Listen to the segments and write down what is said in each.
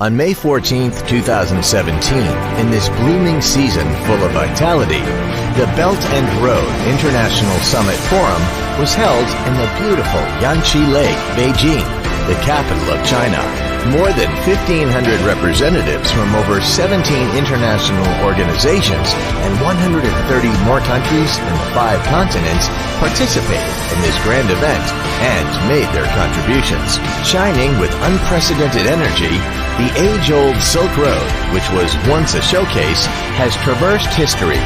On May 14, 2017, in this blooming season full of vitality, the Belt and Road International Summit Forum was held in the beautiful Yanqi Lake, Beijing, the capital of China. More than 1,500 representatives from over 17 international organizations and 130 more countries in the 5 continents participated in this grand event and made their contributions. Shining with unprecedented energy, the age-old Silk Road, which was once a showcase, has traversed history,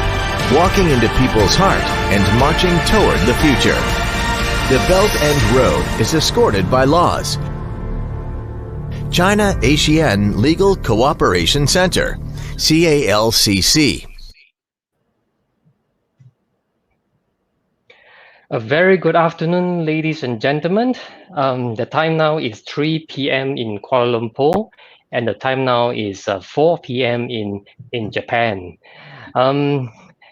walking into people's heart and marching toward the future. The Belt and Road is escorted by laws. China-ASEAN Legal Cooperation Center, CALCC. A very good afternoon, ladies and gentlemen. The time now is 3 p.m. in Kuala Lumpur, and the time now is 4 p.m. in Japan.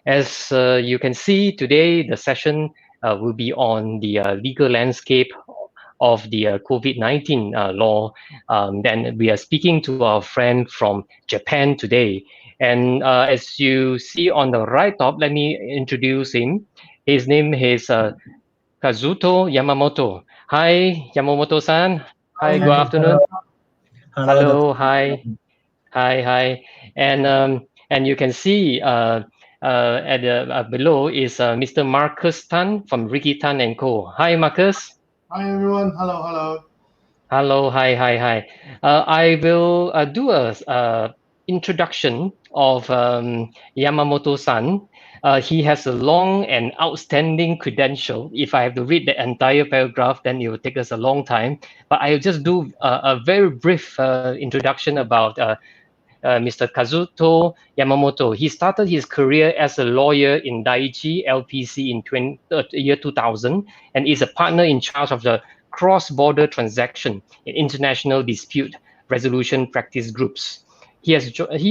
As you can see today, the session will be on the legal landscape of the COVID-19 law. Then we are speaking to our friend from Japan today. And as you see on the right top, let me introduce him. His name is Kazuto Yamamoto. Hi, Yamamoto-san. Hi, good afternoon. Hello, hi. Hi. And you can see at below is Mr. Marcus Tan from Ricky Tan & Co. Hi, Marcus. Hi, everyone. Hello. Hello, hi. I will do a introduction of Yamamoto-san. He has a long and outstanding credential. If I have to read the entire paragraph, then it will take us a long time. But I'll just do a very brief introduction about Mr. Kazuto Yamamoto. He started his career as a lawyer in Daiichi LPC in year 2000 and is a partner in charge of the cross-border transaction in international dispute resolution practice groups. He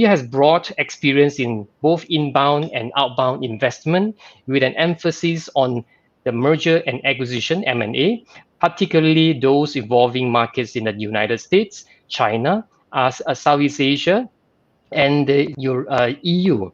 has broad experience in both inbound and outbound investment with an emphasis on the merger and acquisition, M&A, particularly those involving markets in the United States, China, Southeast Asia, and the EU.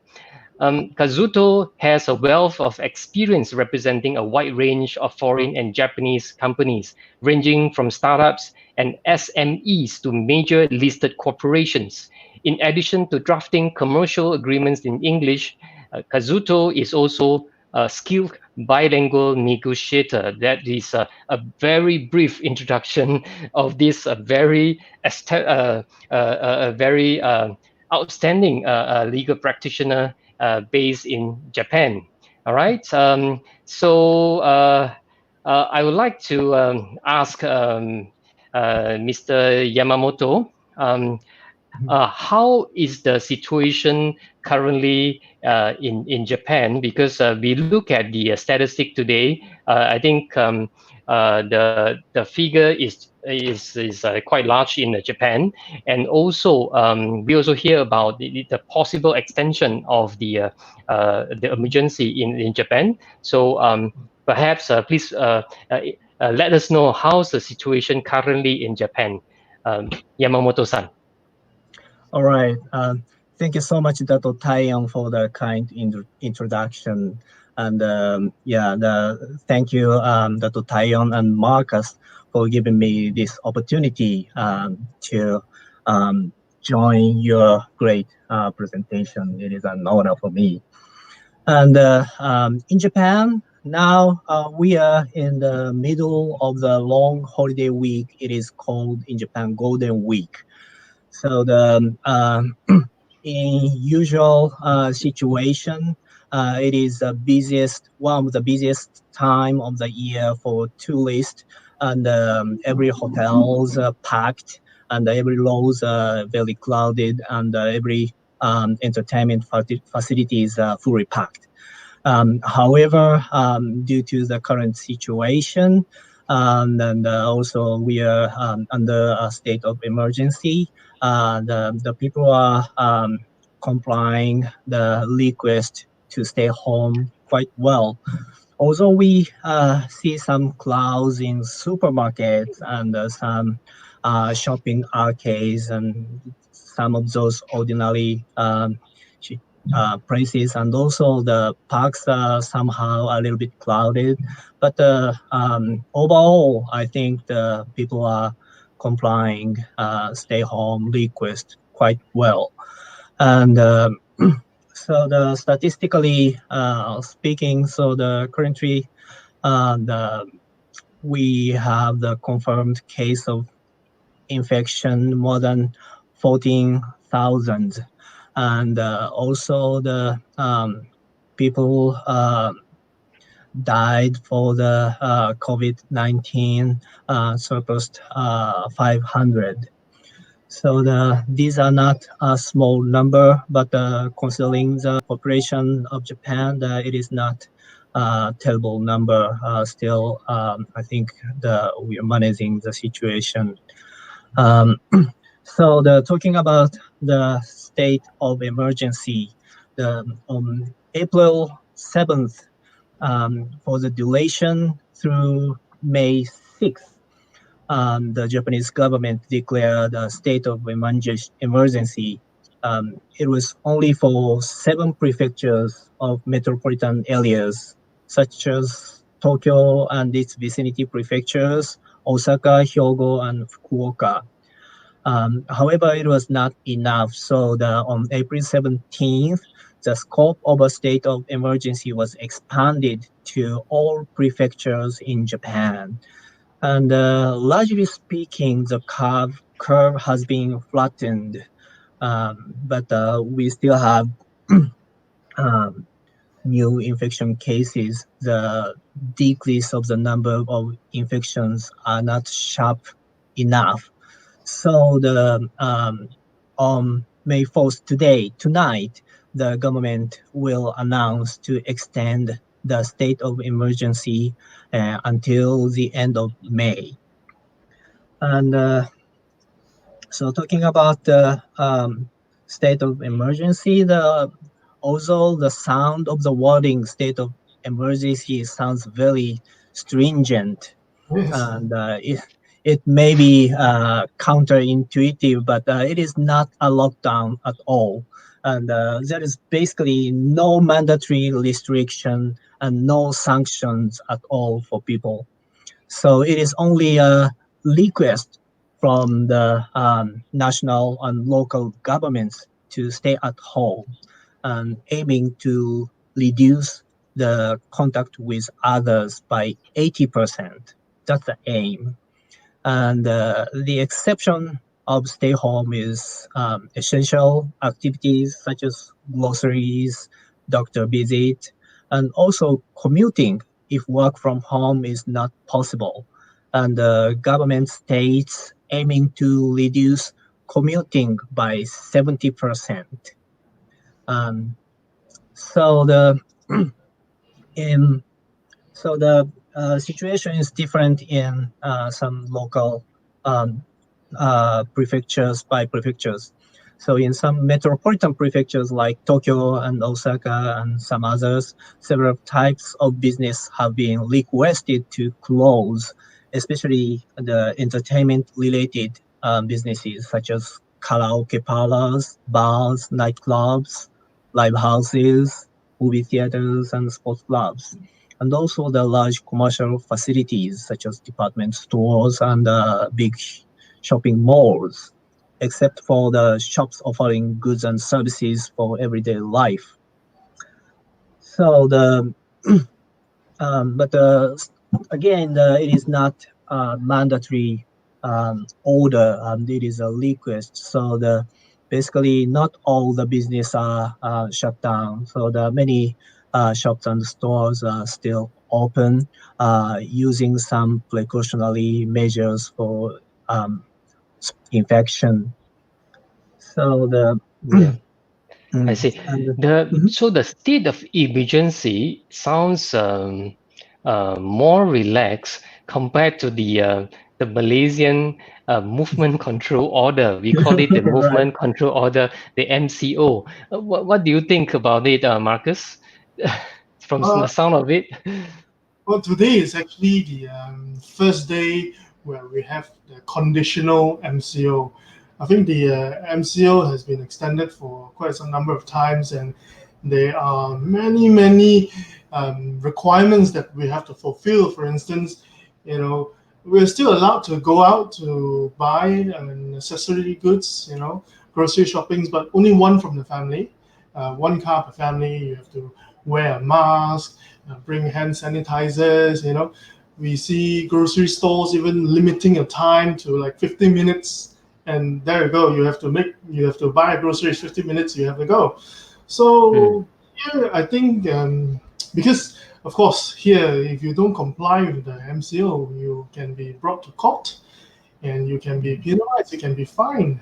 Kazuto has a wealth of experience representing a wide range of foreign and Japanese companies, ranging from startups and SMEs to major listed corporations. In addition to drafting commercial agreements in English, Kazuto is also a skilled bilingual negotiator. That is a very brief introduction of this very outstanding legal practitioner based in Japan. All right. So I would like to ask Mr. Yamamoto, how is the situation currently in Japan? Because we look at the statistic today, I think the figure is is quite large in Japan, and also we also hear about the possible extension of the emergency in Japan. So perhaps please let us know how's the situation currently in Japan, Yamamoto-san. All right. Thank you so much, Dato Taeyong, for the kind introduction. And thank you, Dato Taeyong and Marcus, for giving me this opportunity to join your great presentation. It is an honor for me. And in Japan, now we are in the middle of the long holiday week. It is called in Japan Golden Week. So the in usual situation, it is the busiest one of the busiest time of the year for tourists, and every hotels packed, and every roads very crowded, and every entertainment facilities fully packed. However, due to the current situation, and also we are under a state of emergency, the people are complying the request to stay home quite well. Although we see some crowds in supermarkets and some shopping arcades and some of those ordinary places, and also the parks are somehow a little bit crowded. But overall, I think the people are complying stay home request quite well. And so the statistically speaking, so the currently we have the confirmed case of infection more than 14,000, and also the people died for the COVID-19 surpassed 500. So these are not a small number, but considering the population of Japan, it is not a terrible number. Still, I think we are managing the situation. Um, so talking about the state of emergency, the April 7th, for the duration through May 6th, the Japanese government declared a state of emergency. It was only for 7 prefectures of metropolitan areas, such as Tokyo and its vicinity prefectures, Osaka, Hyogo, and Fukuoka. However, it was not enough. So on April 17th, the scope of a state of emergency was expanded to all prefectures in Japan. And largely speaking, the curve has been flattened, but we still have um, new infection cases. The decrease of the number of infections are not sharp enough. So on May 4th tonight, the government will announce to extend the state of emergency until the end of May. And so talking about the state of emergency, although the sound of the wording state of emergency sounds very stringent, Yes. and it may be counterintuitive, but it is not a lockdown at all. And there is basically no mandatory restriction and no sanctions at all for people. So it is only a request from the national and local governments to stay at home and aiming to reduce the contact with others by 80%. That's the aim. And the exception of stay home is essential activities such as groceries, doctor visit, and also commuting if work from home is not possible. And the government states aiming to reduce commuting by 70%. Um, so the in so the situation is different in some local um, prefectures by prefectures. So in some metropolitan prefectures like Tokyo and Osaka and some others, several types of business have been requested to close, especially the entertainment-related businesses such as karaoke parlors, bars, nightclubs, live houses, movie theaters, and sports clubs. And also the large commercial facilities such as department stores and big shopping malls, except for the shops offering goods and services for everyday life. So the but again, it is not mandatory order. It is a request. So the basically not all the business are shut down. So the many shops and stores are still open, using some precautionary measures for infection. So the Yeah, I mm, see. and mhm. The state of emergency sounds more relaxed compared to the Malaysian movement control order. We call it the Right. movement control order, the MCO. What do you think about it, Marcus? From the Uh, sound of it. well, today is actually the first day where we have the conditional MCO. I think the MCO has been extended for quite some number of times, and there are many requirements that we have to fulfill. For instance, we're still allowed to go out to buy necessary goods, grocery shoppings, but only one from the family, one car per family. You have to wear a mask, bring hand sanitizers. We see grocery stores even limiting your time to like 15 minutes, and there you go. You have to buy groceries 15 minutes. You have to go. Mm, So here, I think because of course here, if you don't comply with the MCO, you can be brought to court, and you can be penalized. You can be fined.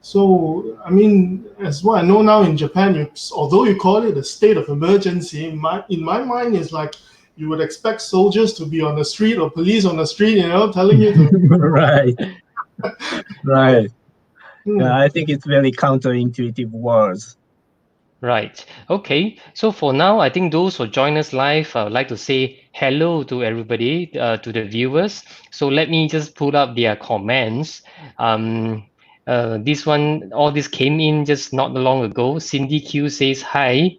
So, I mean, as what I know now in Japan, although you call it a state of emergency, in my mind, it's like you would expect soldiers to be on the street or police on the street, telling you to. Right, right. Hmm. Yeah, I think it's very counterintuitive words. right. Okay. So for now, I think those who join us live, I would like to say hello to everybody, to the viewers. So let me just pull up their comments. Um, all this came in just not long ago. Cindy Q says hi.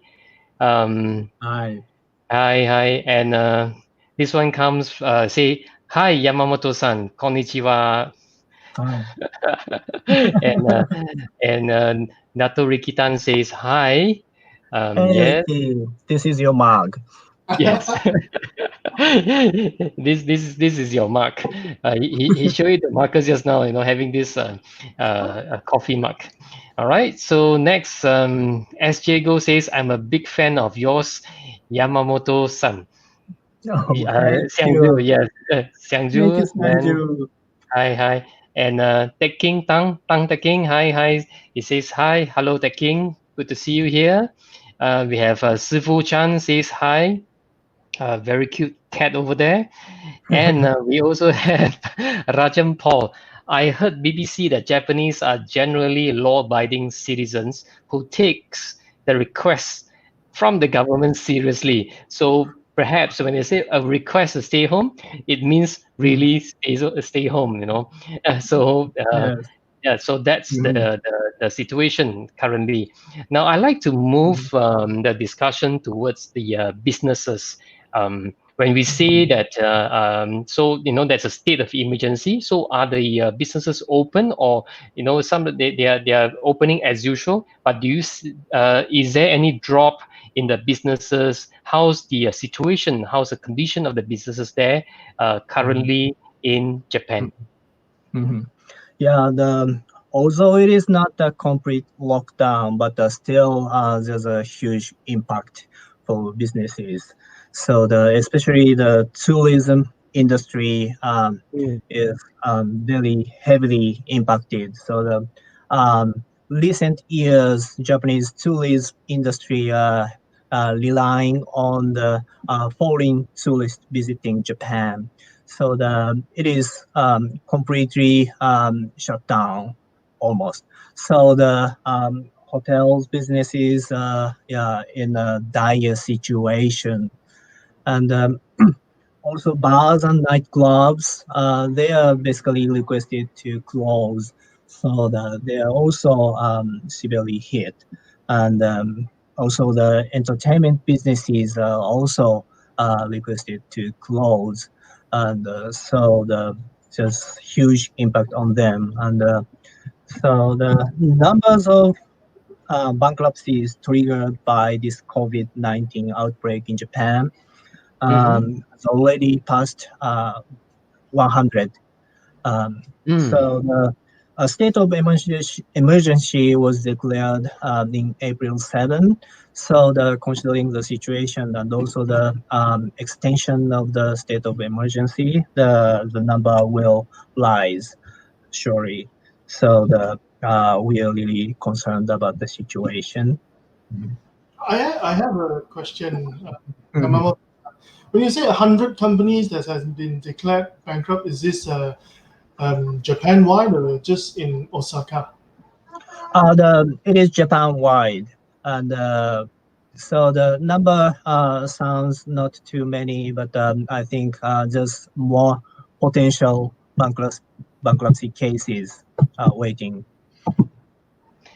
Um, I, hi, and this one comes say hi Yamamoto-san, konnichiwa, I. and Dato Rikitan says hi. Hey, Yes, this is your mug. yes. This is your mark. He showed you the markers just now. Having this coffee mug. All right. So next, SJ Go says, "I'm a big fan of yours, Yamamoto-san." Oh, thank Xiangju, you. yes, Thank you, Xiangju. Then Sanju. hi, hi, and Tek King Tang Tek King, hi, hi. He says hi, hello Tek King. Good to see you here. We have Sifu Chan says hi. Very cute cat over there. And we also have Rajan Paul. I heard BBC that Japanese are generally law-abiding citizens who takes the requests from the government seriously. So perhaps when they say a request to stay home, it means Mhm. really stay home. So Yes. yeah, so that's Mhm. the situation currently. Now, I like to move Mhm. the discussion towards the businesses. When we say Mhm. that, so that's a state of emergency. So are the businesses open, or some they are opening as usual? But is there any drop in the businesses? How's the situation? How's the condition of the businesses there Mhm. currently in Japan? Mhm. Yeah, although it is not a complete lockdown, but still there's a huge impact for businesses. So especially the tourism industry Mm, is very heavily impacted. So the recent years, Japanese tourism industry relying on the foreign tourists visiting Japan. So it is completely shut down almost. So the hotels businesses in a dire situation, and also bars and nightclubs they are basically requested to close, so they are also severely hit, and also the entertainment businesses are also requested to close, and so the just huge impact on them, and so the numbers of bankruptcies triggered by this COVID-19 outbreak in Japan Mm-hmm. has already passed 100. Um, Mm. so the a state of emergency was declared in April 7. So considering the situation and also the extension of the state of emergency, the number will rise surely. So we are really concerned about the situation. I have a question, Mhm. Yamamoto. When you say 100 companies that has been declared bankrupt, is this Japan wide or just in Osaka? It is Japan wide, and so the number sounds not too many, but I think just more potential bankruptcy cases waiting.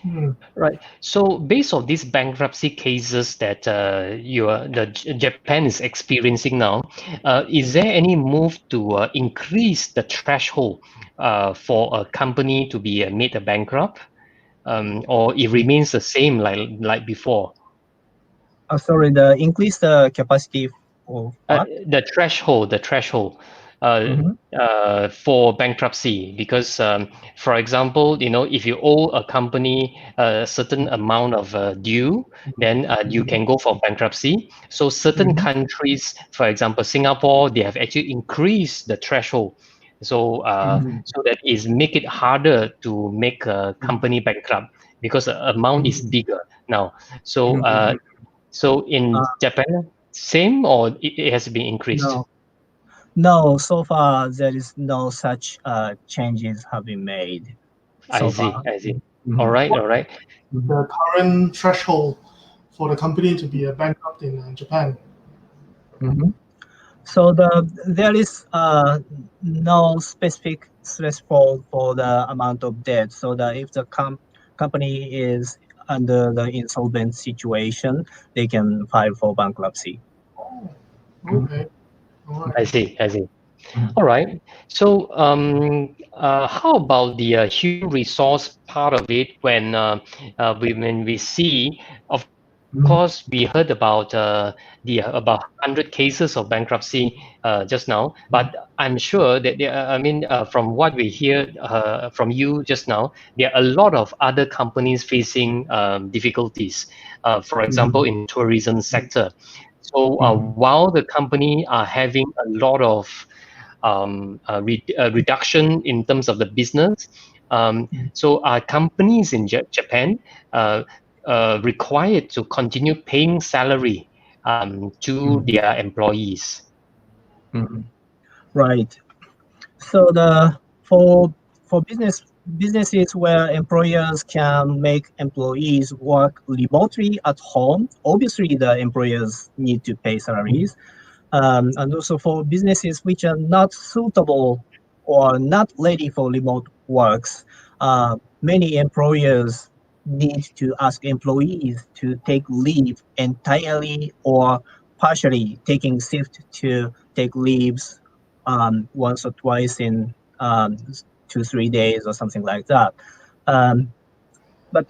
Hmm. Right. So based on these bankruptcy cases that Japan is experiencing now, is there any move to increase the threshold for a company to be made a bankrupt, or it remains the same like before? Sorry, the increase the capacity of what? The threshold uh, Mm-hmm. for bankruptcy, because for example, if you owe a company a certain amount of due, then you can go for bankruptcy. So certain Mm-hmm. countries, for example Singapore, they have actually increased the threshold, so Mm-hmm. so that is make it harder to make a company bankrupt because the amount is Mm-hmm. bigger now. So Mm-hmm. so in Japan, same, or it has been increased? No, no. So far, there is no such changes have been made I so see, far. I see. All Mhm. right, all right. Mhm. The current threshold for the company to be a bankrupt in Japan? Mhm. So there is no specific threshold for the amount of debt. So that if the company is under the insolvent situation, they can file for bankruptcy. Oh, Mhm. okay. All right. I see, I see. Mhm. All right. So, how about the human resource part of it when we see, of course, we heard about the about 100 cases of bankruptcy just now, but I'm sure that from what we hear from you just now, there are a lot of other companies facing difficulties. For example, Mhm. in tourism sector. So, Mhm. while the company are having a lot of reduction in terms of the business. So are companies in Japan uh, required to continue paying salary to Mhm. their employees? Mhm. Right. So for businesses where employers can make employees work remotely at home, obviously the employers need to pay salaries. And also for businesses which are not suitable or not ready for remote works, many employers need to ask employees to take leave entirely or partially, taking shift to take leaves once or twice in 2 3 days or something like that. Um, but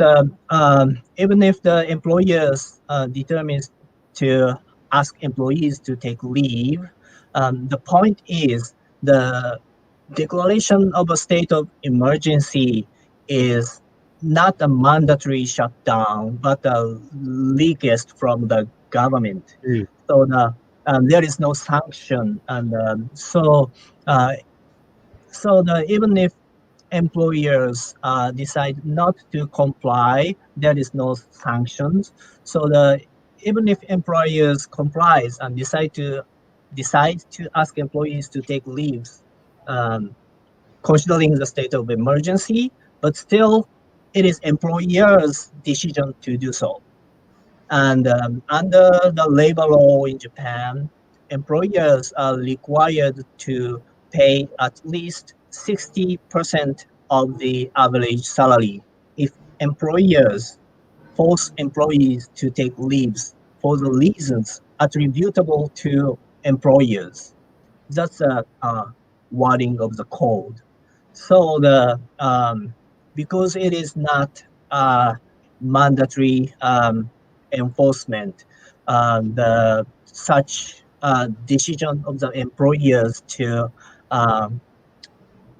even if the employers determines to ask employees to take leave, the point is the declaration of a state of emergency is not a mandatory shutdown, but a request from the government. Mm, So there is no sanction, and uh, even if employers decide not to comply, there is no sanctions. So even if employers complies and decide to decides to ask employees to take leaves, um, considering the state of emergency, but still it is employer's decision to do so. And under the labor law in Japan, employers are required to pay at least 60% of the average salary if employers force employees to take leaves for the reasons attributable to employers. That's a wording of the code. So the because it is not mandatory enforcement, the such decision of the employers to um,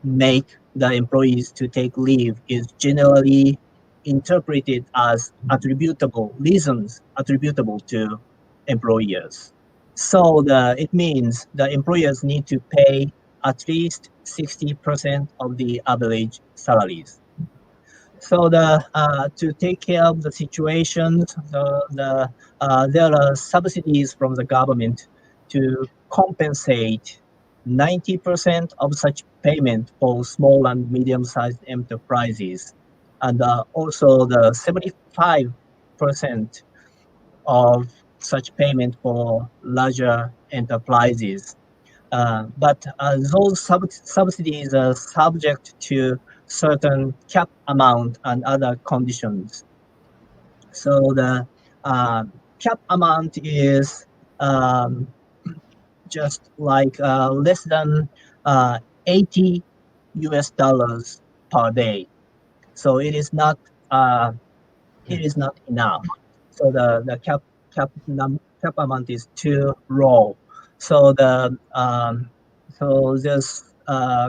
make the employees to take leave is generally interpreted as attributable reasons attributable to employers. So it means the employers need to pay at least 60% of the average salaries. So to take care of the situations, there are subsidies from the government to compensate 90% of such payment for small and medium-sized enterprises, and also the 75% of such payment for larger enterprises. But those subsidies are subject to certain cap amount and other conditions. So the cap amount is um, just like less than 80 US dollars per day. So uh, it is not enough. So the cap amount is too low. So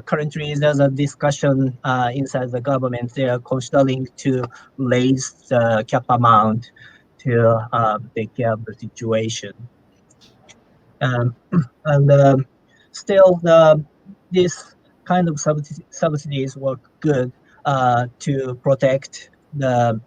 currently there's a discussion inside the government. They are considering to raise the cap amount to take care of the situation. Um, and still, this kind of subsidies work good to protect the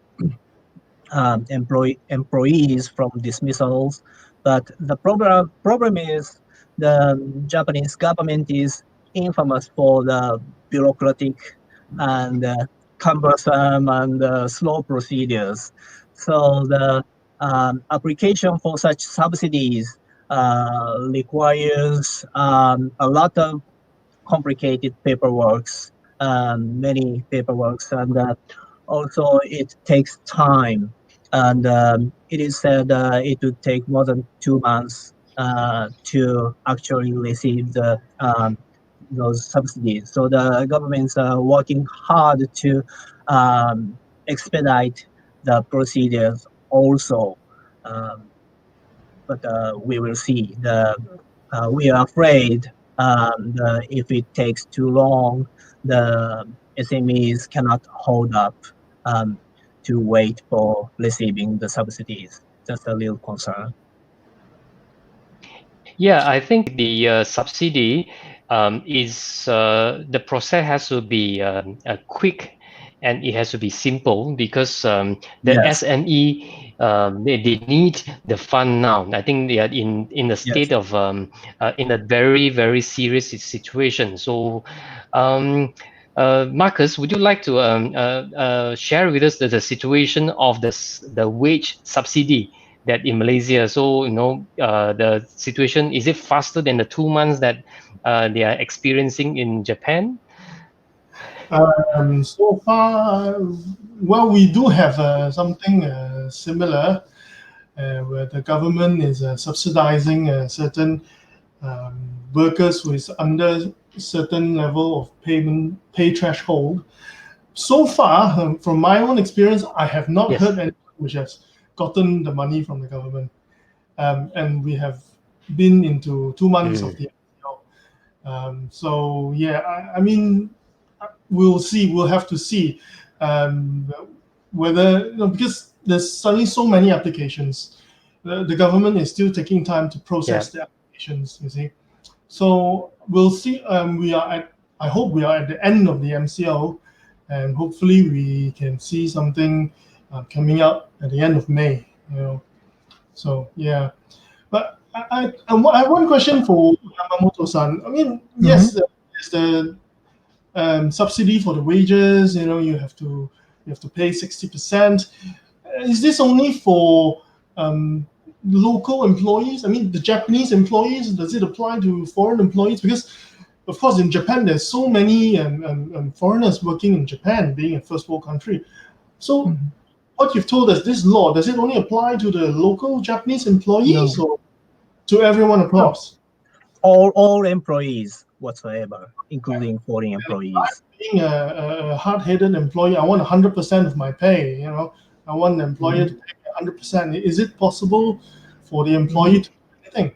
employees from dismissals. But the problem is the Japanese government is infamous for the bureaucratic and cumbersome and slow procedures. So the application for such subsidies requires a lot of complicated paperworks, many paperworks, and also it takes time. And it is said it would take more than 2 months to actually receive those subsidies. So the governments are working hard to expedite the procedures also. Um, but we will see. We are afraid if it takes too long, the SMEs cannot hold up to wait for receiving the subsidies. That's a real concern. Yeah, I think the subsidy is the process has to be quick and it has to be simple because the Yes, SME they need the fund now. I think they are in a yes. state of in a very serious situation. So, Marcus, would you like to share with us the situation of the wage subsidy that in Malaysia? So the situation, is it faster than the 2 months that they are experiencing in Japan? So far, well, we do have something similar where the government is subsidizing certain um, workers who is under certain level of pay threshold. So far, from my own experience, I have not Yes. heard anyone which has gotten the money from the government, and we have been into 2 months of the MCO. So yeah, I mean, we'll see. We'll have to see um, whether because there's suddenly so many applications. The government is still taking time to process the applications. You see, so we'll see. We are at. I hope we are at the end of the MCO, and hopefully we can see something coming out at the end of May. So yeah, but I have one question for Yamamoto-san. I mean, yes, there's the subsidy for the wages. You have to pay 60%. Is this only for local employees? I mean, the Japanese employees. Does it apply to foreign employees? Because, of course, in Japan, there's so many foreigners working in Japan, being a first world country. So, what you've told us, this law, does it only apply to the local Japanese employees or to everyone across? All employees whatsoever, including foreign employees. Being a hard-headed employee, I want 100% of my pay. I want the employer to pay 100%. Is it possible for the employee to do anything?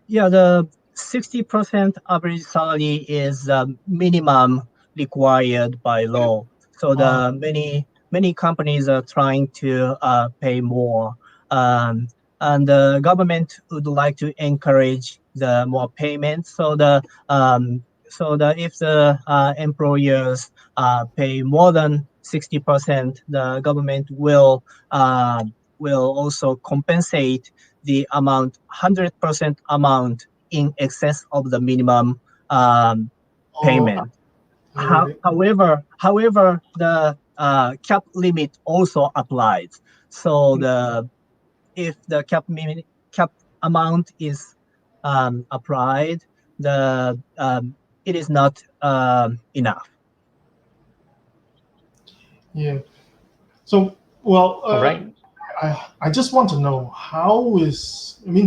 Yeah, the 60% average salary is minimum required by law. So the many companies are trying to pay more, and the government would like to encourage the more payments. So the if the employers pay more than 60%, the government will also compensate the amount 100% amount in excess of the minimum payment. However, the cap limit also applies. So if the cap amount is applied, it is not enough. Yeah. So, well, All right. I just want to know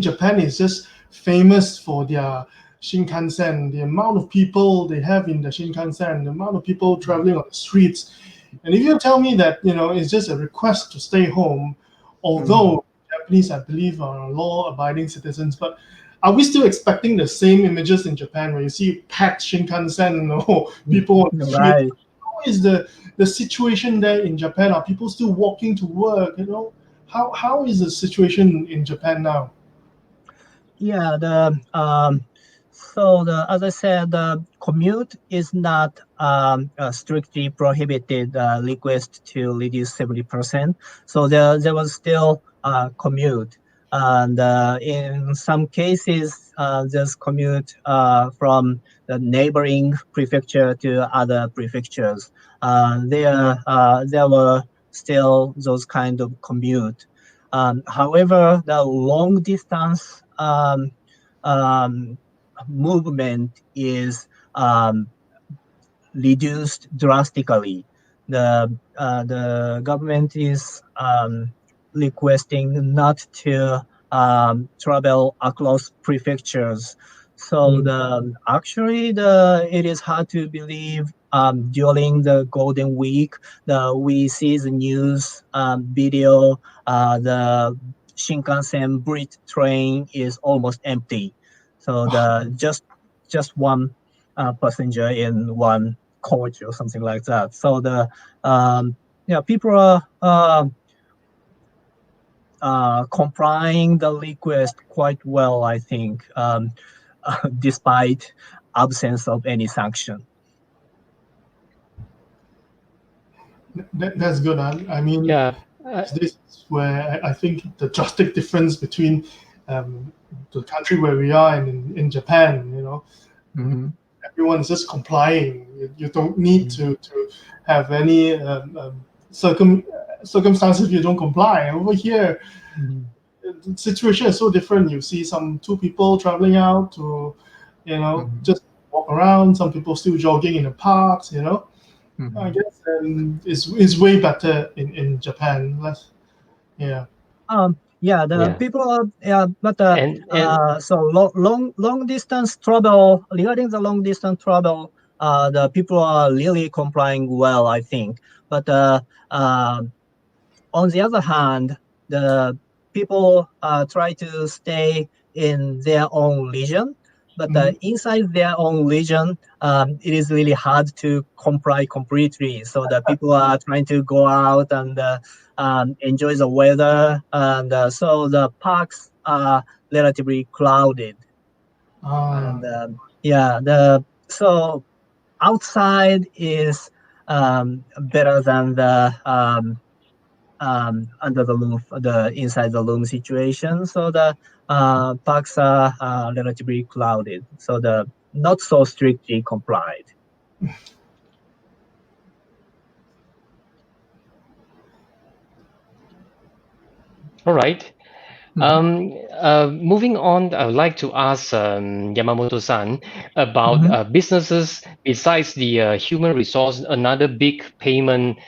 Japan is just famous for their Shinkansen, the amount of people they have in the Shinkansen, the amount of people traveling on the streets. And if you tell me that, it's just a request to stay home, although Japanese, I believe, are law-abiding citizens, but are we still expecting the same images in Japan where you see packed Shinkansen or people on the street? Right. How is the situation there in Japan? Are people still walking to work? How is the situation in Japan now? Yeah, as I said, the commute is not a strictly prohibited request to reduce 70%. So there was still commute, and in some cases, there's commute from the neighboring prefecture to other prefectures. There were still those kind of commute. However, the long distance um, movement is reduced drastically. The government is requesting not to travel across prefectures. So it is hard to believe during the Golden Week we see the news video, the Shinkansen Brit train is almost empty. So just one passenger in one coach or something like that. So people are complying the request quite well, I think, despite absence of any sanction. That's good. I mean, Yeah. this is where I think the drastic difference between the country where we are and in Japan. Everyone's just complying. You don't need to have any circumstances if you don't comply. Over here, the situation is so different. You see two people traveling out to, just walk around. Some people still jogging in the parks. I guess it's way better in Japan. People are, but And so long distance travel, regarding the long distance travel, the people are really complying well, I think. But on the other hand, the people try to stay in their own region, but inside their own region, it is really hard to comply completely. So the people are trying to go out and enjoy the weather, and so the parks are relatively crowded. And so outside is better than under the roof, the inside the room situation. So the parks are relatively crowded. So the not so strictly complied. All right. Mhm. Moving on, I would like to ask Yamamoto-san about Mhm. businesses besides the human resource. Another big payment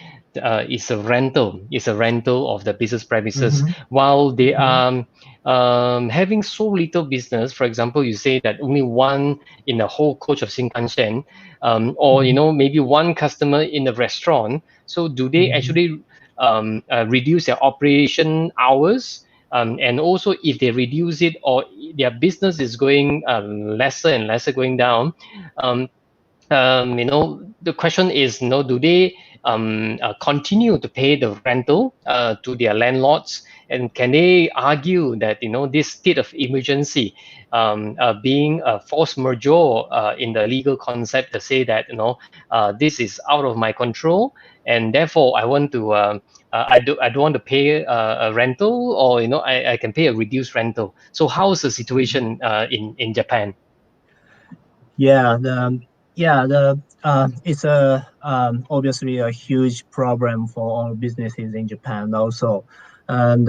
is a rental. Is a rental of the business premises. Mhm. While they Mhm. are having so little business, for example, you say that only one in the whole coach of Shinkansen, or Mhm. maybe one customer in a restaurant. So do they Mhm. actually reduce their operation hours? And also, if they reduce it or their business is going lesser and lesser going down, um, the question is, do they continue to pay the rental to their landlords? And can they argue that, this state of emergency being a force majeure in the legal concept to say that, this is out of my control, and therefore I want to, I don't want to pay a rental, or, I can pay a reduced rental. So how's the Mhm. situation in Japan? Yeah, it's a obviously a huge problem for all businesses in Japan also, and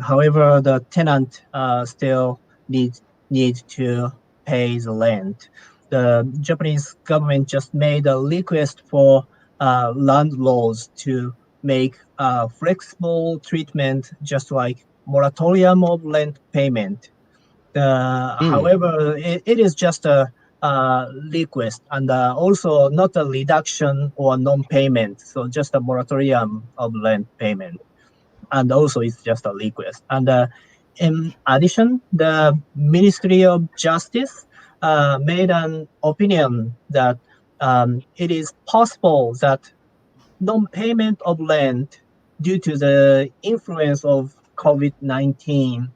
however, the tenant still need to pay the rent. The Japanese government just made a request for landlords to make flexible treatment, just like moratorium of rent payment. Mm, However, it is just a request and also not a reduction or non-payment. So just a moratorium of rent payment. And also it's just a request. And in addition, the Ministry of Justice made an opinion that it is possible that non-payment of rent due to the influence of COVID-19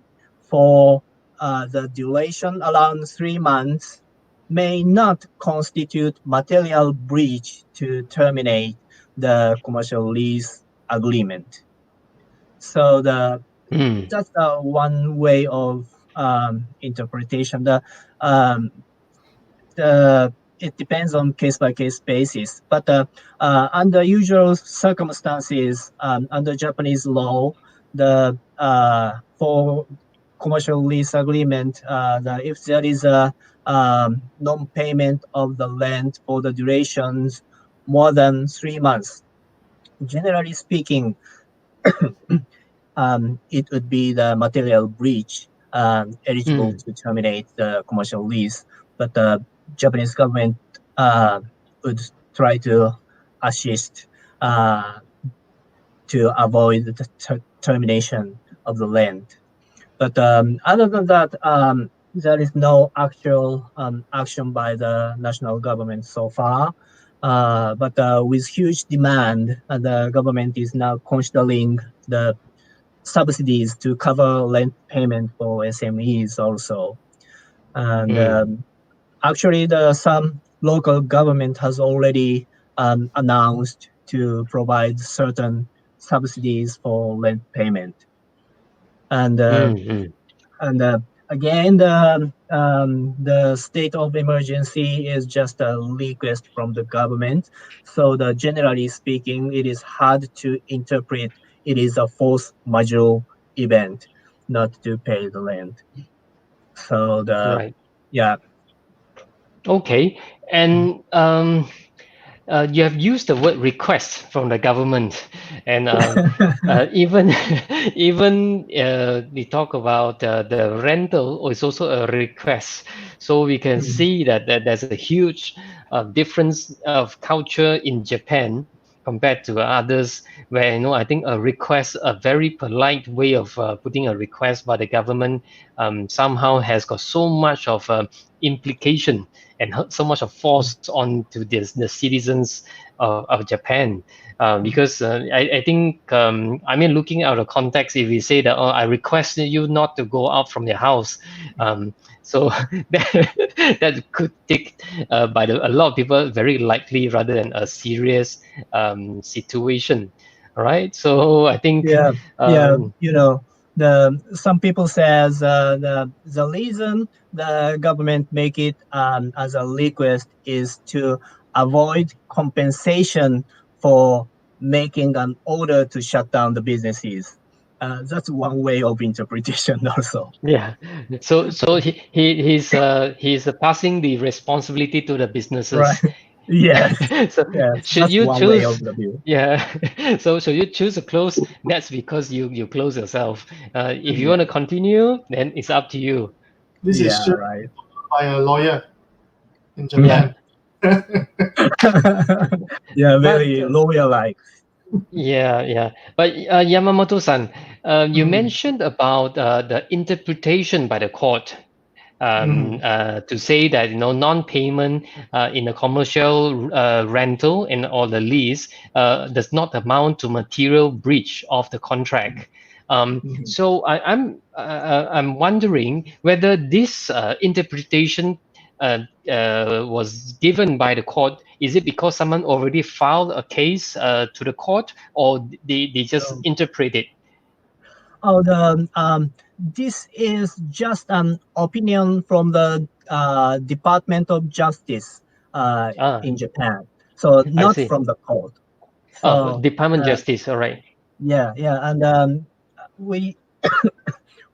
for the duration around 3 months may not constitute material breach to terminate the commercial lease agreement. So mm, that's one way of interpretation. Um, the it depends on case by case basis. But under usual circumstances, under Japanese law, the for commercial lease agreement, if there is a non-payment of the rent for the durations more than 3 months, generally speaking, it would be the material breach eligible mm, to terminate the commercial lease. But the Japanese government uh, would try to assist uh, to avoid the termination of the land. But other than that, there is no actual action by the national government so far. But with huge demand, the government is now considering the subsidies to cover rent payment for SMEs also. And mm, actually, some local government has already announced to provide certain subsidies for rent payment. And mm, mm. and again, the state of emergency is just a request from the government. So generally speaking, it is hard to interpret it is a force majeure event not to pay the rent. So Right. yeah. Okay. And you have used the word request from the government, and even even we talk about the rental is also a request. So we can see that there's a huge difference of culture in Japan compared to others, where I think a request, a very polite way of putting a request by the government, somehow has got so much of implication and so much of force onto the citizens of Japan. Because I think, I mean, looking at the context, if we say that, oh, I request you not to go out from your house, so that could take a lot of people very likely rather than a serious situation. All right. So I think Yeah, yeah. um, Some people says the reason the government make it as a request is to avoid compensation for making an order to shut down the businesses. That's one way of interpretation, also. yeah. So he's passing the responsibility to the Right? businesses. Yes, So yes. should That's you one way of choose? the view. Yeah. So should you choose to close? That's because you close yourself. If you want Yeah, to continue, then it's up to you. This is yeah, just right. by a lawyer in Yeah. Japan. Yeah, But very lawyer-like. yeah, yeah. But Yamamoto-san, you Mm, mentioned about the interpretation by the court mm. to say that non-payment in a commercial rental and or the lease does not amount to material breach of the contract. Mhm. So I'm wondering whether this interpretation was given by the court. Is it because someone already filed a case to the court, or they just So, interpret it? this is just an opinion from the Department of Justice Ah, in Japan, so I not see. from the court. Oh, So Department uh, Justice. All right. yeah, yeah, and we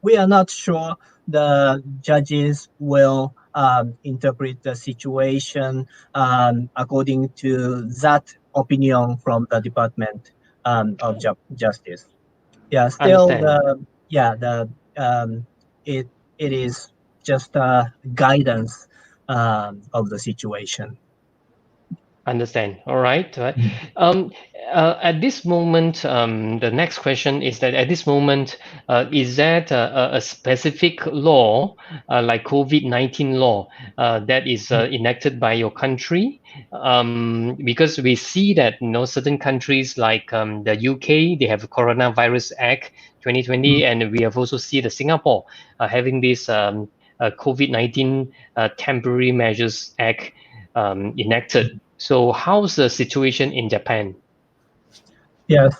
we are not sure the judges will interpret the situation according to that opinion from the Department of Justice. Yeah, still Understand. the um, it it is just a guidance of the situation. Understand. All right. All right. Mhm. Um, at this moment, the next question is that at this moment, is that a specific law, like COVID-19 law, that is enacted by your country? Because we see that certain countries like the UK, they have a Coronavirus Act 2020, and we have also seen the Singapore having this COVID-19 Temporary Measures Act enacted. So how's the situation in Japan? Yes.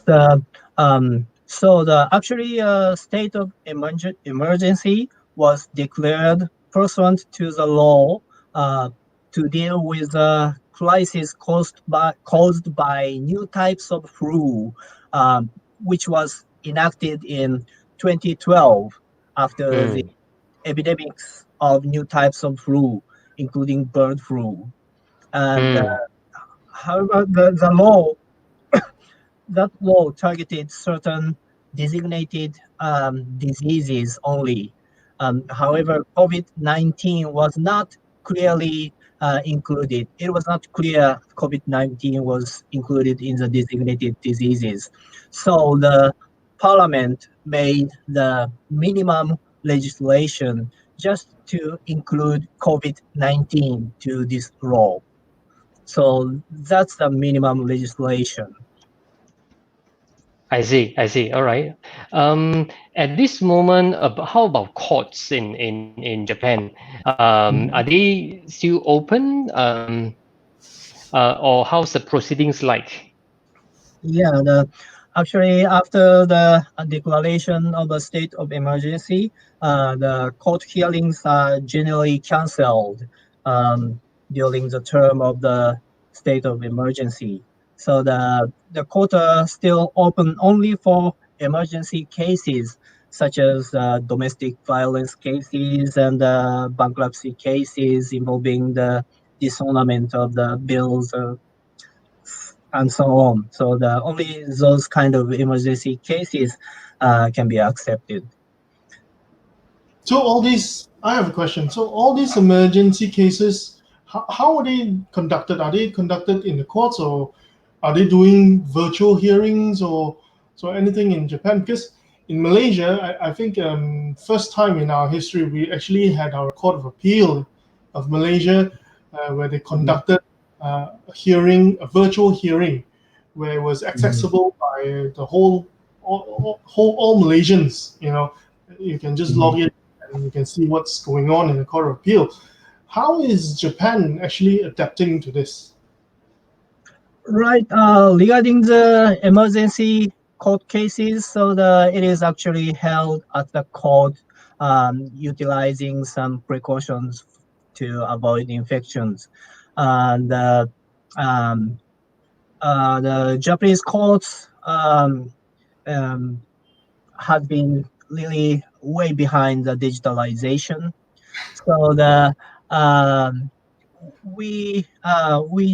So the actually state of emergency was declared pursuant to the law uh, to deal with a crisis caused by new types of flu, which was enacted in 2012 after the Mm, epidemics of new types of flu, including bird flu. And mm, however, the law that law targeted certain designated diseases only. However, COVID-19 was not clearly included. It was not clear COVID-19 was included in the designated diseases. So the parliament made the minimum legislation just to include COVID-19 to this law. So that's the minimum legislation. I see. I see. All right. At this moment, how about courts in Japan? Are they still open, or how's the proceedings like? Yeah, actually, after the declaration of a state of emergency, the court hearings are generally cancelled um, during the term of the state of emergency. So the court are still open only for emergency cases such as domestic violence cases and bankruptcy cases involving the dishonorment of the bills and so on. So the only those kind of emergency cases can be accepted. So all these, I have a question. So all these emergency cases, how are they conducted? Are they conducted in the courts, or are they doing virtual hearings, or so anything in Japan? Because in Malaysia, I think first time in our history we actually had our Court of Appeal of Malaysia, where they Mhm, conducted a hearing, a virtual hearing, where it was mhm, accessible by the all Malaysians. You can just mhm. log in and you can see what's going on in the Court of Appeal. How is Japan actually adapting to this? Right. Regarding the emergency court cases, so it is actually held at the court, utilizing some precautions to avoid infections, and um, the Japanese courts um, have been really way behind the digitalization. So um, we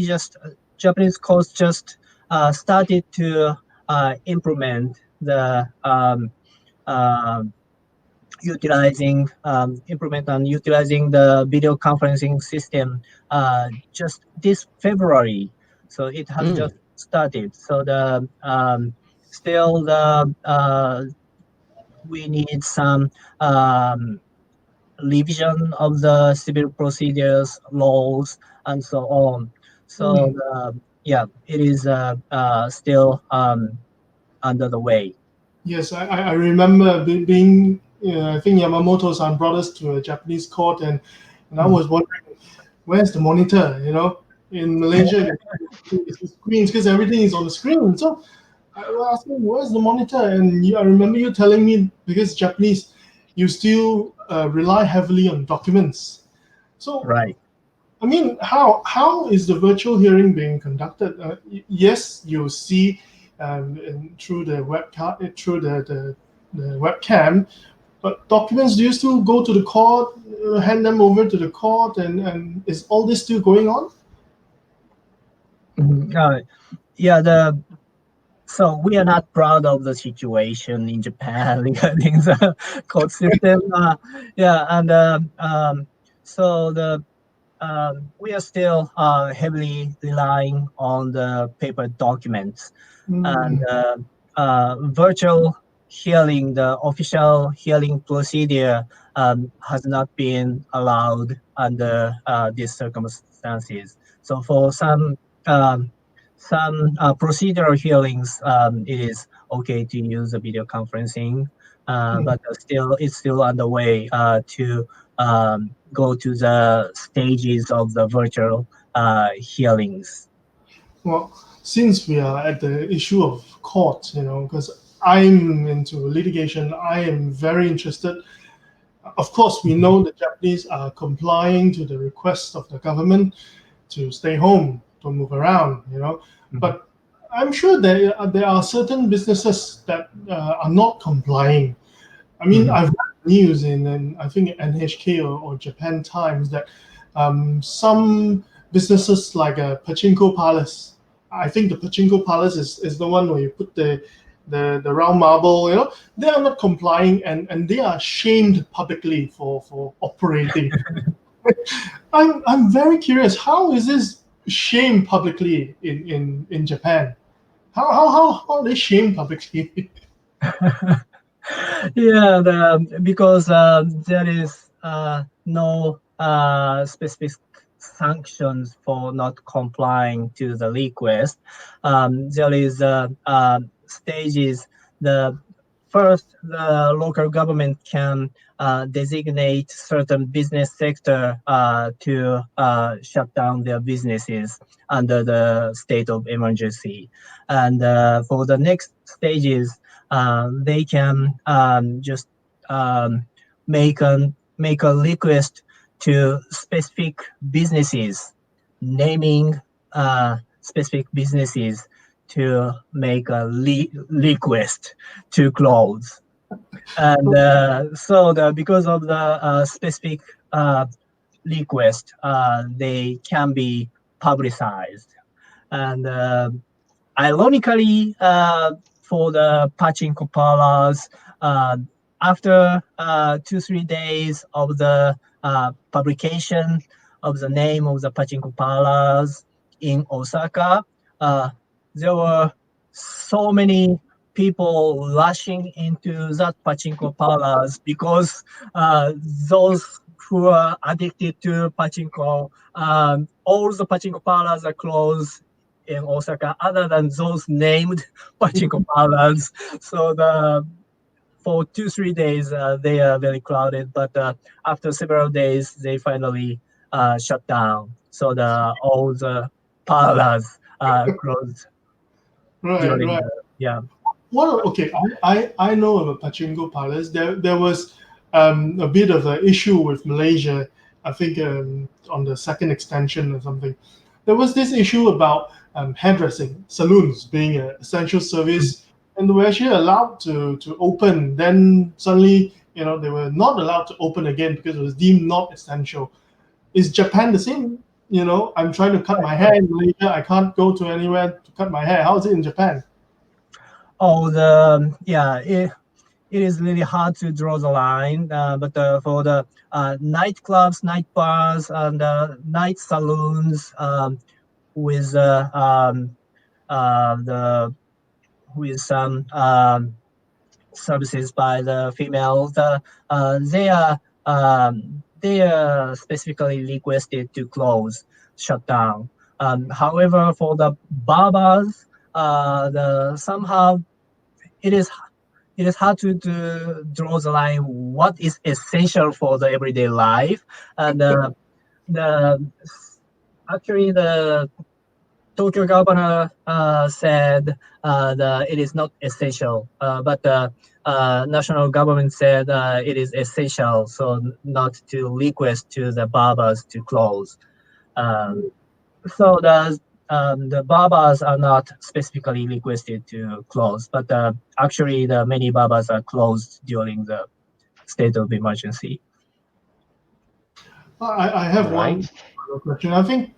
just Japanese courts just started to implement the uh, implement and utilizing the video conferencing system just this February. So it has Mm. just started. So the still the we need some um, revision of the civil procedures laws and so on. So yeah, it is still under the way. Yes, I remember being, I think Yamamoto-san brought us to a Japanese court, and I Mhm. was wondering, where's the monitor? In Malaysia, it's the screens because everything is on the screen. So I was asking, where's the monitor? And I remember you telling me, because Japanese, you still rely heavily on documents. So Right. I mean, how is the virtual hearing being conducted? Yes, you see through the through the webcam, but documents, do you still go to the court, hand them over to the court, and is all this still going on? Mhm. Yeah, so we are not proud of the situation in Japan regarding the court system. Yeah, and so the we are still heavily relying on the paper documents and Mm, virtual hearing. The official hearing procedure has not been allowed under these circumstances. So for um, some procedural hearings, it is okay to use the video conferencing, mm. but still it's still underway to go to the stages of the virtual hearings. Well, since we are at the issue of court, because I'm into litigation, I am very interested. Of course, we know the Japanese are complying to the request of the government to stay home, don't move around, Mhm. But I'm sure there are certain businesses that are not complying. I mean, Mhm. I've read news in I think NHK or Japan Times that some businesses like a pachinko palace. I think the pachinko palace is the one where you put the round marble. They are not complying, and they are shamed publicly for operating. I'm very curious. How is this shamed publicly in Japan? How are they shamed publicly? Yeah, because there is no specific sanctions for not complying to the request. There is stages. The first, the local government can designate certain business sector to shut down their businesses under the state of emergency, and for the next stages they can just um, make a request to specific businesses, naming specific businesses to make a request to close. And because of the specific request, they can be publicized. And ironically, for the pachinko parlors, uh, after 2 3 days of the publication of the name of the pachinko parlors in Osaka, uh, there were so many people rushing into that pachinko parlors because uh, those who are addicted to pachinko, all the pachinko parlors are closed in Osaka other than those named pachinko parlors. So for 2 3 days they are very crowded, but after several days they finally shut down. So all the parlors closed Right, during right. yeah. Well, okay, I know of a pachinko palace. There was a bit of an issue with Malaysia. I think on the second extension or something. There was this issue about hairdressing salons being an essential service, and they were actually allowed to open. Then suddenly, they were not allowed to open again because it was deemed not essential. Is Japan the same? I'm trying to cut my hair in Malaysia. I can't go to anywhere to cut my hair. How is it in Japan? Oh, it is really hard to draw the line, but for the nightclubs, night bars, and night saloons with the with some services by the females, they are specifically requested to close, shut down. However, for the barbers, the somehow it is it is hard to draw the line what is essential for the everyday life, and the actually the Tokyo governor said it is not essential, but the national government said it is essential, so not to request to the barbers to close. Um, so the barbers are not specifically requested to close, but actually the many barbers are closed during the state of emergency. I have one Right. other question. I think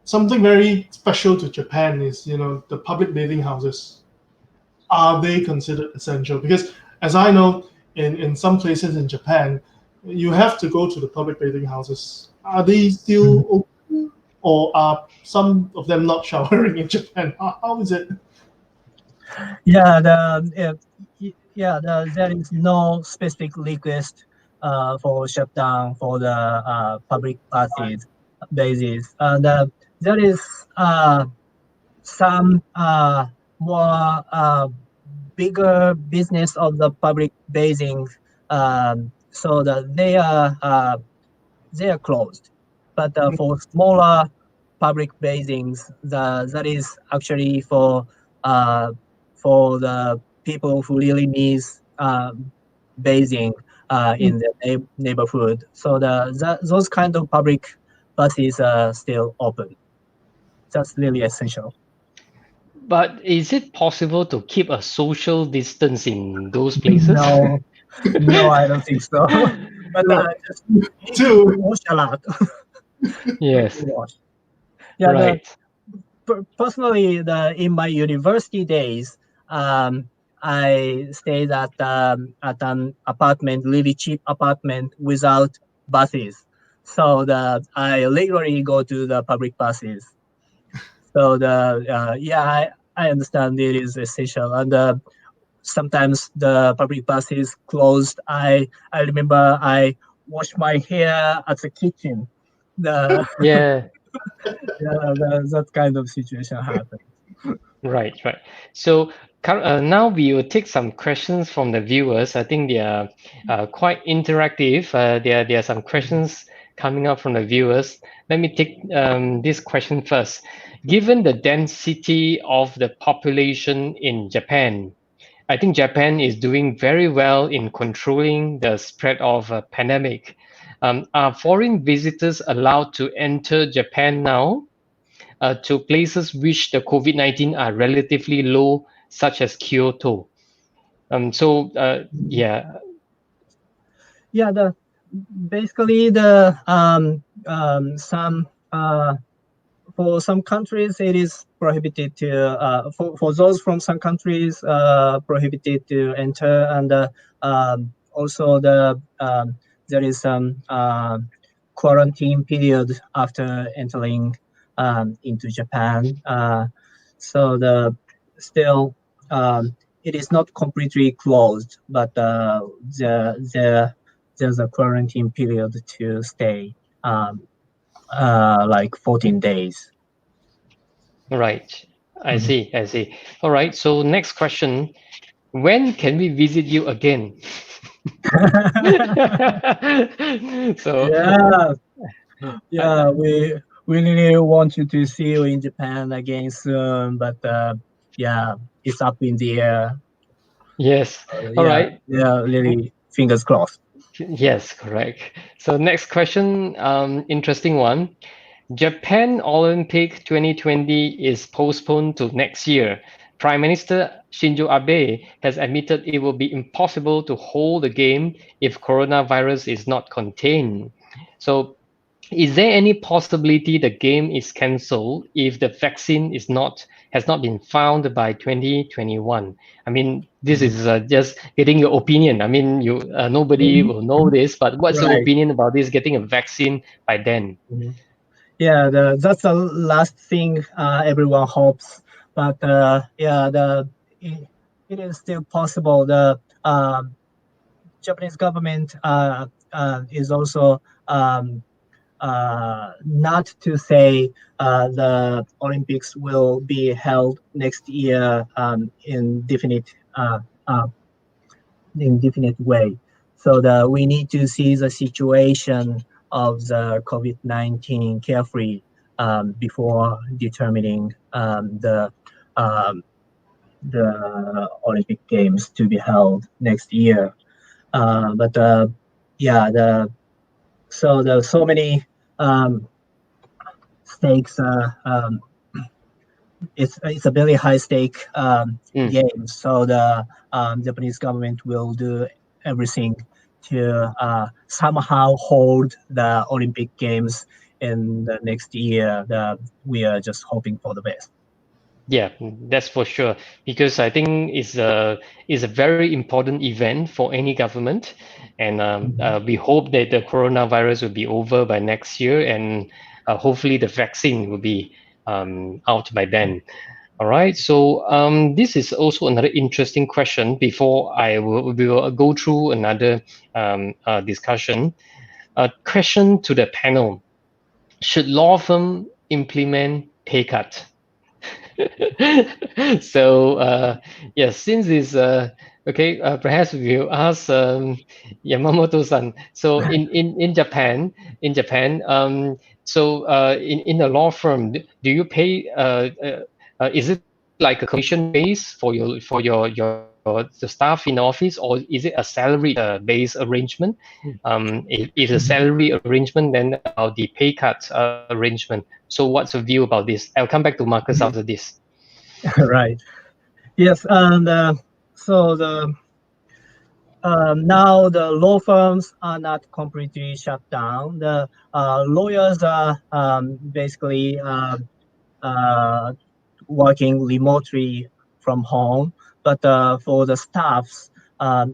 something very special to Japan is, the public bathing houses. Are they considered essential? Because as I know, in some places in Japan, you have to go to the public bathing houses. Are they still open, or are some of them not showering in Japan? How is it? Yeah, there is no specific request for shutdown for the public parties basis, and there is some more bigger business of the public basing, so that they are closed. But for smaller public basins, that is actually uh, for the people who really needs basing in the neighborhood. So those kind of public buses are still open. That's really essential. But is it possible to keep a social distance in those places? No, no, I don't think so. But Right. just need to Two. wash a lot. Need to Yes. wash. Yeah, Right. personally, in my university days, I stayed at an apartment, really cheap apartment without buses. So I regularly go to the public buses. So I understand it is essential, and sometimes the public bus is closed. I remember I wash my hair at the kitchen. The, Yeah. that kind of situation happened. Right, right. So now we will take some questions from the viewers. I think they are quite interactive. There are some questions coming up from the viewers. Let me take this question first. Given the density of the population in Japan, I think Japan is doing very well in controlling the spread of a pandemic. Are foreign visitors allowed to enter Japan now? To places which the COVID-19 are relatively low, such as Kyoto. Yeah, Yeah, the basically the some for some countries it is prohibited to for those from some countries prohibited to enter, and also there is some quarantine period after entering into Japan. So still it is not completely closed, but there's a quarantine period to stay. Like 14 days. right. I Mhm. see. I see. All right. So next question: when can we visit you again? So Yeah, I, yeah, we really want you to see you in Japan again soon, but yeah, it's up in the air. Yes. All Yeah, right. yeah, really fingers crossed. Yes, correct. So next question, interesting one. Japan Olympic 2020 is postponed to next year. Prime Minister Shinzo Abe has admitted it will be impossible to hold the game if coronavirus is not contained. So, is there any possibility the game is cancelled if the vaccine is not has not been found by 2021? I mean, this is just getting your opinion. I mean, you nobody Mhm. will know this, but what's your Right. opinion about this getting a vaccine by then? Mhm. Yeah, that's the last thing everyone hopes. But yeah, it, it is still possible. The Japanese government is also not to say the Olympics will be held next year uh, uh, in definite way. So we need to see the situation of the COVID-19 carefully before determining um, the Olympic Games to be held next year. But yeah, so many um, stakes. It's a very high stake Mm. game. So the Japanese government will do everything to somehow hold the Olympic Games in the next year. We are just hoping for the best. Yeah, that's for sure. Because I think it's a very important event for any government, and Mhm. we hope that the coronavirus will be over by next year, and hopefully the vaccine will be out by then. All right. So this is also another interesting question. Before we will go through another discussion. A question to the panel: should law firm implement pay cut? So yes, since it's okay, perhaps we'll ask Yamamoto-san. So in Japan, so in the law firm, do you pay? Is it like a commission base for your the staff in the office, or is it a salary based arrangement? If a salary arrangement, then about the pay cut arrangement. So what's your view about this? I'll come back to Marcus after this. Right. Yes, and so now the law firms are not completely shut down. The lawyers are basically uh, working remotely from home. But for the staffs,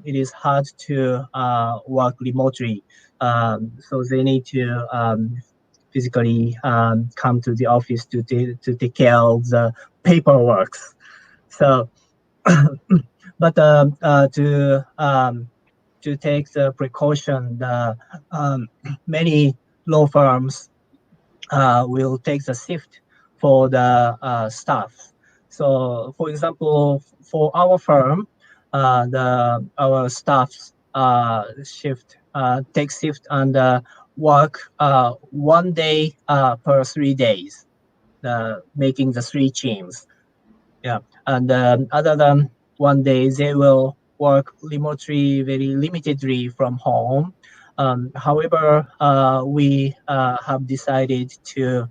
it is hard to work remotely. So they need to physically come to the office to take care of the paperwork. So, but to take the precaution, many law firms will take the shift for the staff. So, for example, for our firm, the our staffs shift take shift and work 1 day per 3 days, making the three teams. Yeah, and other than 1 day, they will work remotely, very limitedly from home. However, we have decided to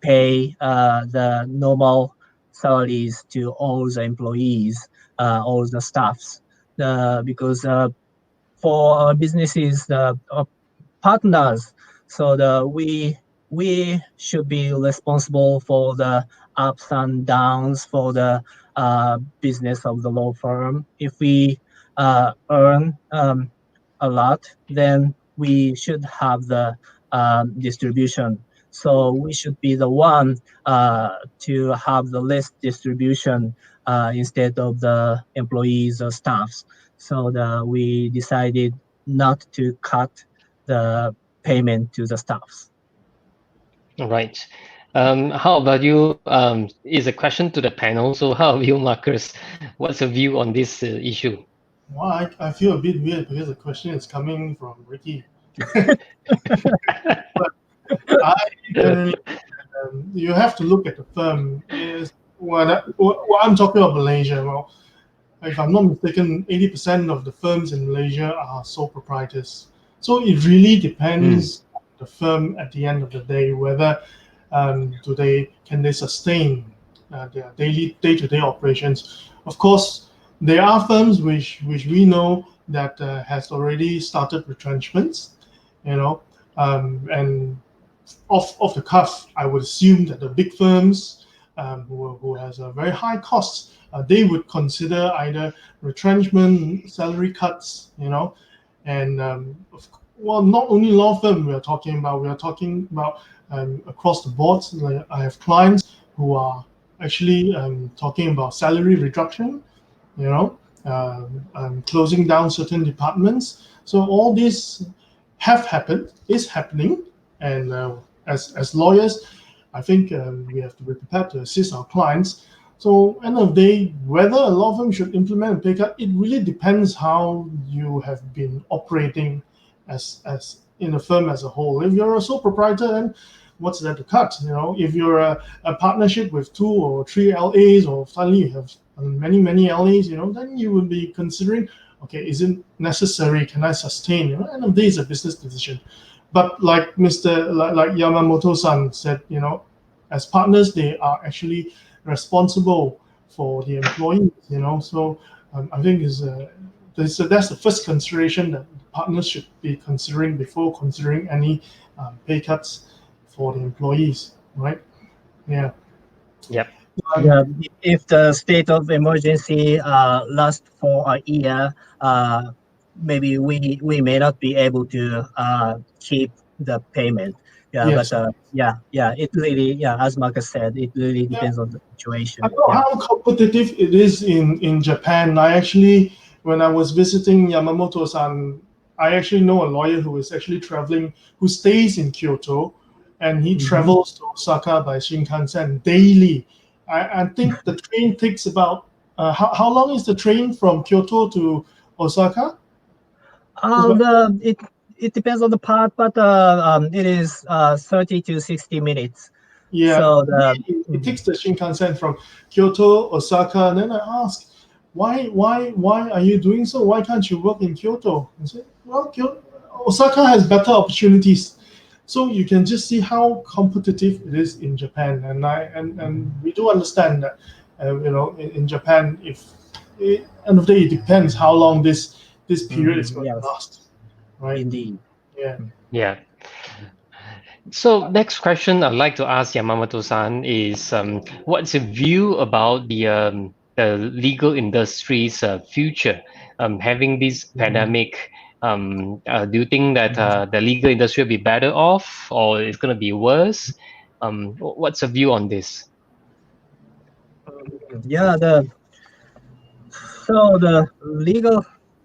pay the normal salaries to all the employees, all the staffs, because for our businesses, partners. So we should be responsible for the ups and downs for the business of the law firm. If we earn a lot, then we should have the distribution. So we should be the one to have the less distribution instead of the employees or staffs. So we decided not to cut the payment to the staffs. All right. How about you? Is a question to the panel. So how about you, Marcus? What's your view on this issue? Well, I feel a bit weird because the question is coming from Ricky. I generally, you have to look at the firm. Is what I'm talking about Malaysia. Well, if I'm not mistaken, 80% of the firms in Malaysia are sole proprietors. So it really depends on the firm at the end of the day whether can they sustain their day-to-day operations. Of course, there are firms which we know that has already started retrenchments, you know, and off the cuff, I would assume that the big firms who has a very high costs, they would consider either retrenchment, salary cuts, and well, not only law firm we are talking about across the board. Like I have clients who are actually talking about salary reduction, closing down certain departments. So all this have happened, is happening, and as lawyers, I think we have to be prepared to assist our clients. So end of the day, whether a law firm should implement a pay cut, it really depends how you have been operating as in a firm as a whole. If you're a sole proprietor, then what's there to cut? If you're a partnership with 2 or 3 LAs, or suddenly you have many LAs, then you would be considering, okay, is it necessary? Can I sustain? End of the day, it's a business decision. But like like Yamamoto-san said, as partners, they are actually responsible for the employees. So I think that's the first consideration that partners should be considering before considering any pay cuts for the employees, right? Yeah. Yep. Yeah, if the state of emergency lasts for a year, maybe we may not be able to keep the payment. Yeah, Yes. but it really, as Marcus said, it really depends on the I situation. know how competitive it is in Japan. I actually, when I was visiting Yamamoto-san, I actually know a lawyer who is actually traveling, who stays in Kyoto, and he travels to Osaka by Shinkansen daily. I think the train takes about, how long is the train from Kyoto to Osaka? It depends on the part, but it is 30 to 60 minutes. Yeah, So it takes the Shinkansen from Kyoto, Osaka, and then I ask, why are you doing so? Why can't you work in Kyoto? And say, well, Osaka has better opportunities. So you can just see how competitive it is in Japan, and we do understand that, in Japan, if end of the day, it depends how long this period is going to yes, last, right? indeed. Yeah. Yeah. So next question I'd like to ask Yamamoto-san is, what's your view about the legal industry's future? Having this pandemic, do you think that the legal industry will be better off, or it's going to be worse? What's your view on this? Yeah, the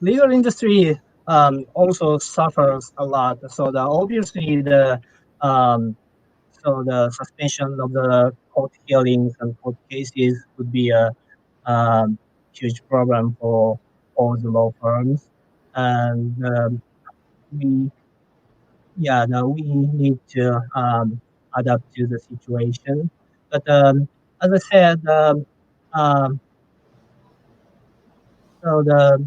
legal industry also suffers a lot. So obviously um, the suspension of the court hearings and court cases would be a huge problem for all the law firms, and we we need to adapt to the situation. But as I said, um, so the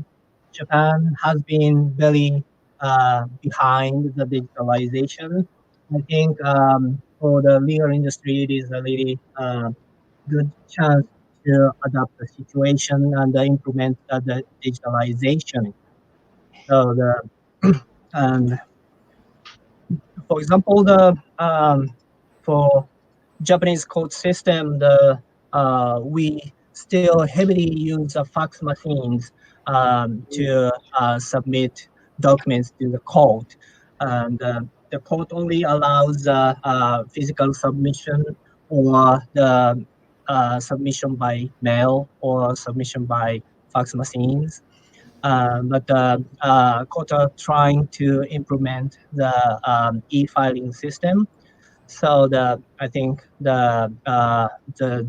Japan has been very behind the digitalization. I think for the legal industry, it is a really good chance to adapt the situation and implement the digitalization. So and for example, for Japanese court system, we still heavily use fax machines to submit documents to the court, and the court only allows physical submission or the submission by mail or submission by fax machines. But court are trying to implement the e-filing system, so I think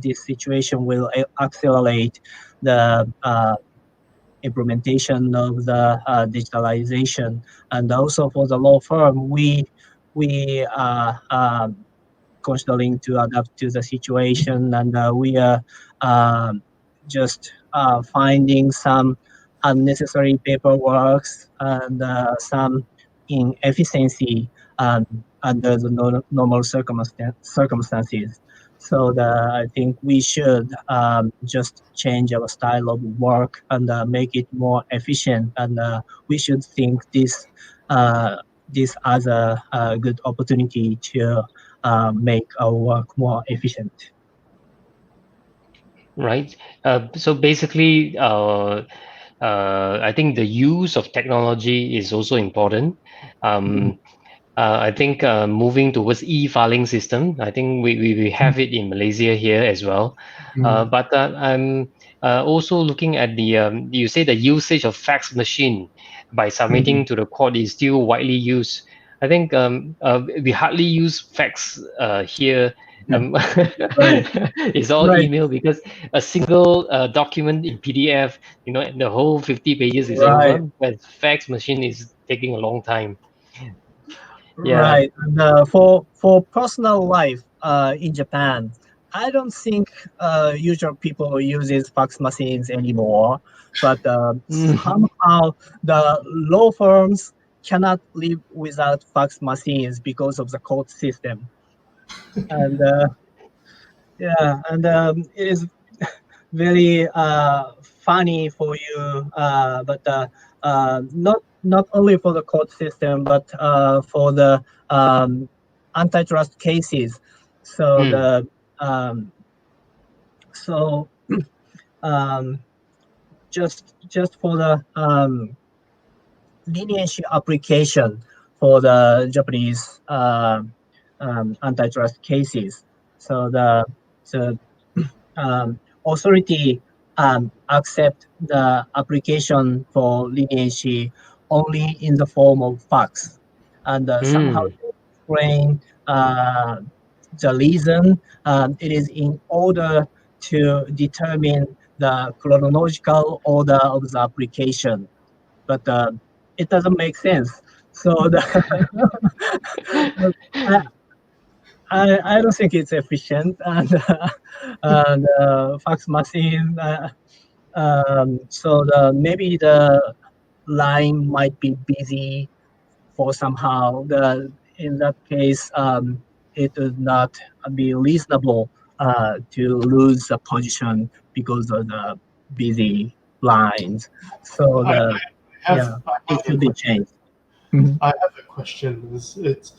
this situation will accelerate the implementation of the digitalization, and also for the law firm, we we are considering to adapt to the situation, and we are just finding some unnecessary paperwork and some inefficiency under the normal circumstances. So I think we should just change our style of work and make it more efficient. And we should think uh, this as a good opportunity to make our work more efficient. Right. So basically, I think the use of technology is also important. Mhm. Um, I think moving towards e-filing system. I think we have it in Malaysia here as well. Mhm. But I'm also looking at the you say the usage of fax machine by Mhm. submitting to the court is still widely used. I think we hardly use fax here. Um, Right, it's all right, email because a single document in PDF, the whole 50 pages is over. right, But fax machine is taking a long time. Yeah. right. And for personal life in Japan, I don't think usual people uses fax machines anymore. But Mm. somehow the law firms cannot live without fax machines because of the court system. And yeah, and it is very funny for you, but not only for the court system, but for the um, antitrust cases. So Mm. the um, so um, just for the leniency application for the Japanese antitrust cases. So the authority accept the application for leniency only in the form of fax, and somehow Mm. they explain the reason. It is in order to determine the chronological order of the application, but it doesn't make sense. So I, I don't think it's efficient, and fax machine. So maybe the line might be busy for somehow. In that case, it would not be reasonable to lose a position because of the busy lines. So I yeah, I it have a should be question. changed. Mhm. I have a question. It's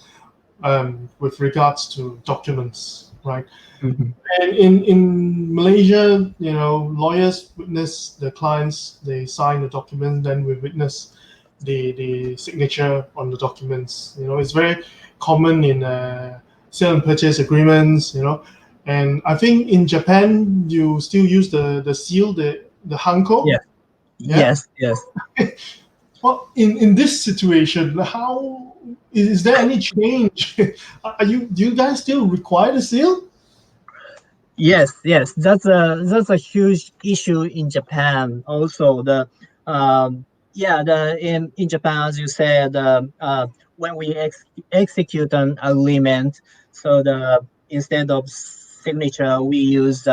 with regards to documents, right? Mhm. And in Malaysia, lawyers witness the clients, they sign the document, then we witness the signature on the documents. It's very common in sale and purchase agreements. And I think in Japan you still use the seal, the hanko. Yes, Yeah. yes, yes. Well, in this situation, how is there any change? Do you guys still require the seal? Yes, yes, that's a huge issue in Japan. Also, yeah, the in Japan, as you said, when we execute an agreement, so the instead of signature, we use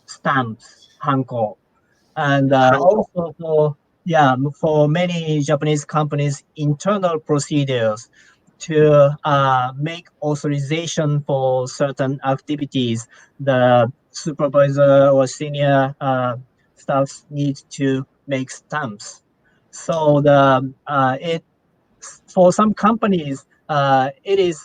stamps, hanko, and also for many Japanese companies, internal procedures to make authorization for certain activities, the supervisor or senior staff need to make stamps. So it for some companies, it is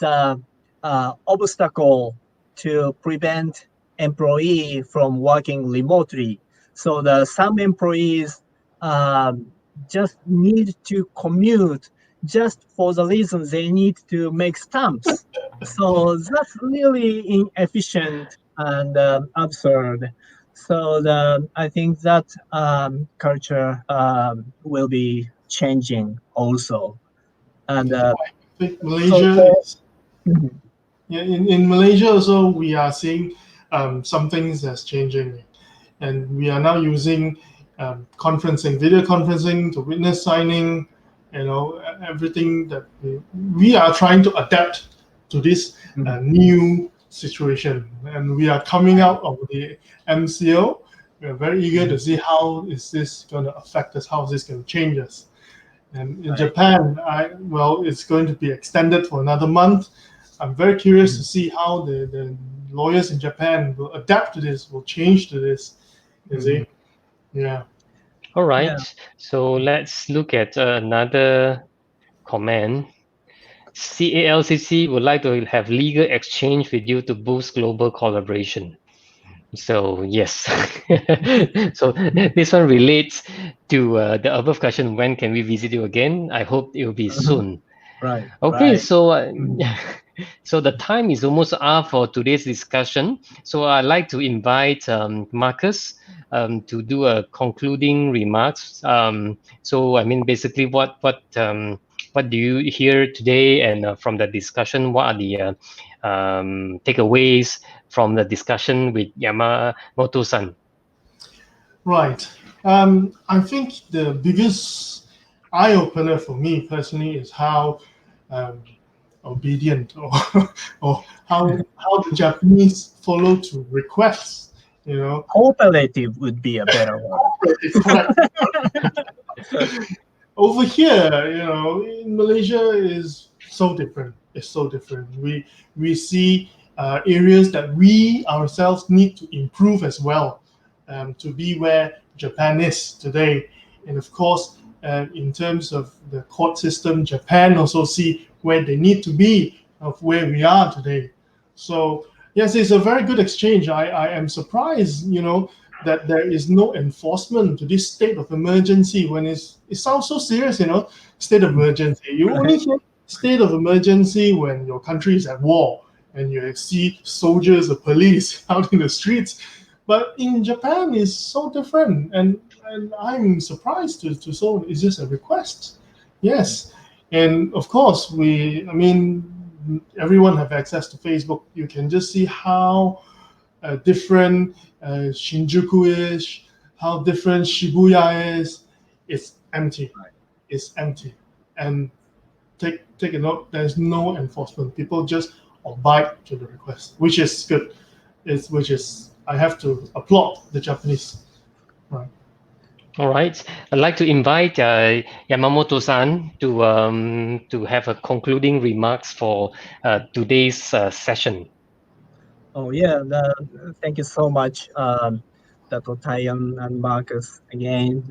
obstacle to prevent employee from working remotely. So some employees um, just need to commute just for the reason they need to make stamps. So that's really inefficient and absurd. So I think that culture will be changing also. And I think so Malaysia for is Mhm. yeah, in Malaysia also we are seeing some things that's changing, and we are now using video conferencing to witness signing. everything that we are trying to adapt to this new situation, and we are coming out of the MCO. We are very eager to see how is this going to affect us, how is this going to change us. And in Japan, it's going to be extended for another month. I'm very curious to see how the lawyers in Japan will adapt to this, will change to this. You see? Yeah. All right. Yeah. So let's look at another comment. CALCC would like to have legal exchange with you to boost global collaboration. So yes, so this one relates to the above question. When can we visit you again? I hope it will be soon. Right. Okay, Right. so so the time is almost up for today's discussion. So I'd like to invite Marcus to do a concluding remarks. So I mean, basically, what do you hear today, and from the discussion, what are the takeaways from the discussion with Yamamoto-san? Right. I think the biggest eye opener for me personally is how obedient or how the Japanese follow to requests. Cooperative would be a better word. Correct. Over here, in Malaysia is so different. It's so different. We see areas that we ourselves need to improve as well, to be where Japan is today. And of course, in terms of the court system, Japan also see where they need to be of where we are today. So yes, it's a very good exchange. I am surprised, that there is no enforcement to this state of emergency when it sounds so serious, state of emergency. You only hear state of emergency when your country is at war and you see soldiers or police out in the streets. But in Japan, it's so different, and I'm surprised to so it's just a request. Yes, and of course everyone have access to Facebook. You can just see how different Shinjuku is, how different Shibuya is. It's empty. It's empty. And take a note. There's no enforcement. People just abide to the request, which is good. I have to applaud the Japanese. Right. All right. I'd like to invite Yamamoto-san to have a concluding remarks for today's session. Oh yeah, thank you so much, Dato and Marcus again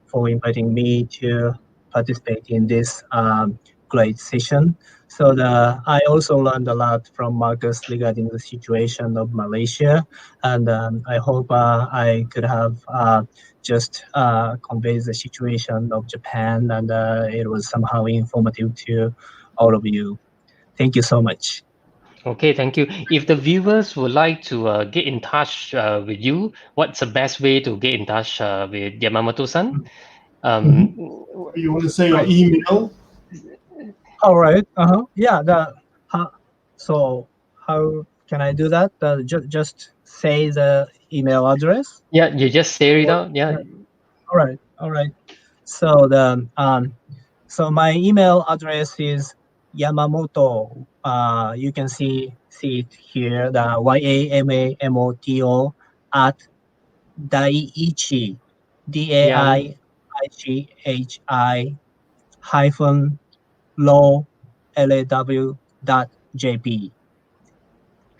for inviting me to participate in this great session. So I also learned a lot from Marcus regarding the situation of Malaysia, and I hope I could have just conveyed the situation of Japan, and it was somehow informative to all of you. Thank you so much. Okay, thank you. If the viewers would like to get in touch with you, what's the best way to get in touch with Yamamoto-san? You want to say your Right. email? All right. Yeah. So how can I do that? Just say the email address. Yeah, you just say it Or- out. Yeah. All right. All right. So so my email address is Yamamoto. You can see it here. The Yamamoto at Daiichi Yeah. Daiichi hyphen law.jp.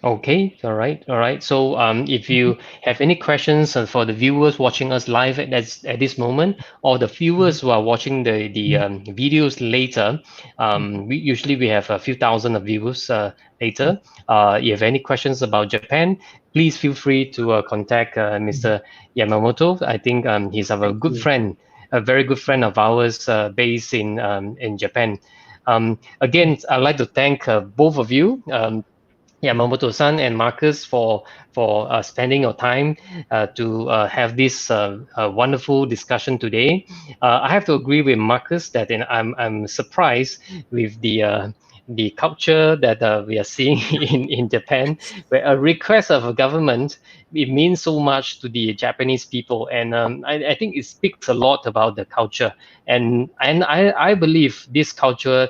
Okay, all right, all right. So, if you have any questions for the viewers watching us live at this moment, or the viewers who are watching the videos later, we have a few thousand of viewers later. If you have any questions about Japan, please feel free to contact Mr. Yamamoto. I think he's a good friend, a very good friend of ours, based in Japan. Again, I'd like to thank both of you. Yamamoto-san and Marcus for spending your time to have this wonderful discussion today. I have to agree with Marcus that I'm surprised with the the culture that we are seeing in Japan, where a request of a government, it means so much to the Japanese people, and I think it speaks a lot about the culture, and I believe this culture